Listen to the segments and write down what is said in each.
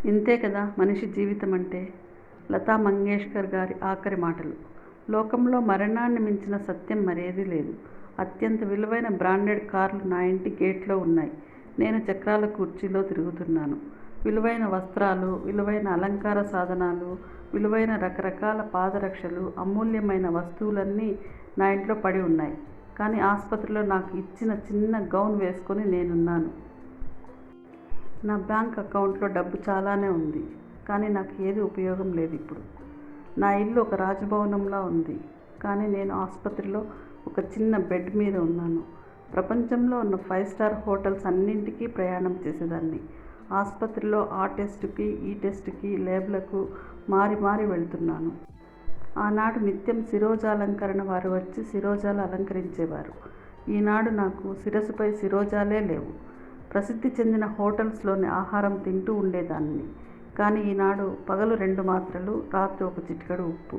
ఇంతే కదా మనిషి జీవితం అంటే. లతా మంగేష్కర్ గారి ఆఖరి మాటలు. లోకంలో మరణాన్ని మించిన సత్యం మరేదీ లేదు. అత్యంత విలువైన బ్రాండెడ్ కార్లు నా ఇంటి గేట్లో ఉన్నాయి. నేను చక్రాల కుర్చీలో తిరుగుతున్నాను. విలువైన వస్త్రాలు, విలువైన అలంకార సాధనాలు, విలువైన రకరకాల పాదరక్షలు, అమూల్యమైన వస్తువులన్నీ నా ఇంట్లో పడి ఉన్నాయి. కానీ ఆస్పత్రిలో నాకు ఇచ్చిన చిన్న గౌన్ వేసుకొని నేనున్నాను. నా బ్యాంక్ అకౌంట్లో డబ్బు చాలానే ఉంది. కానీ నాకు ఏది ఉపయోగం లేదు ఇప్పుడు. నా ఇల్లు ఒక రాజభవనంలా ఉంది. కానీ నేను ఆస్పత్రిలో ఒక చిన్న బెడ్ మీద ఉన్నాను. ప్రపంచంలో ఉన్న 5 స్టార్ హోటల్స్ అన్నింటికీ ప్రయాణం చేసేదాన్ని. ఆస్పత్రిలో ఆ టెస్టుకి, ఈ టెస్టుకి, ల్యాబ్లకు మారి మారి వెళ్తున్నాను. ఆనాడు నిత్యం శిరోజాలంకరణ వారు వచ్చి శిరోజాలు అలంకరించేవారు. ఈనాడు నాకు శిరస్సుపై శిరోజాలే లేవు. ప్రసిద్ధి చెందిన హోటల్స్లోని ఆహారం తింటూ ఉండేదాన్ని. కానీ ఈనాడు పగలు 2 మాత్రలు, రాత్రి 1 చిటికెడు ఉప్పు.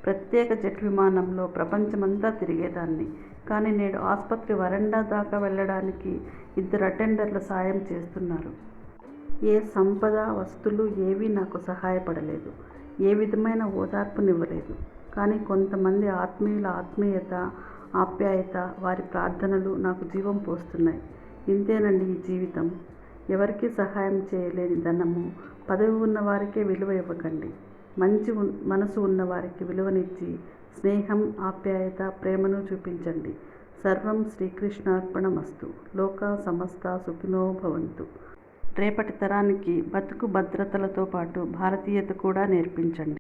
ప్రత్యేక జెట్ విమానంలో ప్రపంచమంతా తిరిగేదాన్ని. కానీ నేడు ఆస్పత్రి వరండా దాకా వెళ్ళడానికి 2 అటెండర్ల సాయం చేస్తున్నారు. ఏ సంపద, వస్తువులు ఏవీ నాకు సహాయపడలేదు. ఏ విధమైన ఓదార్పునివ్వలేదు. కానీ కొంతమంది ఆత్మీయుల ఆత్మీయత, ఆప్యాయత, వారి ప్రార్థనలు నాకు జీవం పోస్తున్నాయి. ఇంతేనండి ఈ జీవితం. ఎవరికీ సహాయం చేయలేని ధనము, పదవి ఉన్నవారికే విలువ ఇవ్వకండి. మంచి మనసు ఉన్నవారికి విలువనిచ్చి స్నేహం, ఆప్యాయత, ప్రేమను చూపించండి. సర్వం శ్రీకృష్ణార్పణమస్తు. లోకా సమస్తా సుఖినో భవంతు. రేపటి తరానికి బతుకు భద్రతలతో పాటు భారతీయత కూడా నేర్పించండి.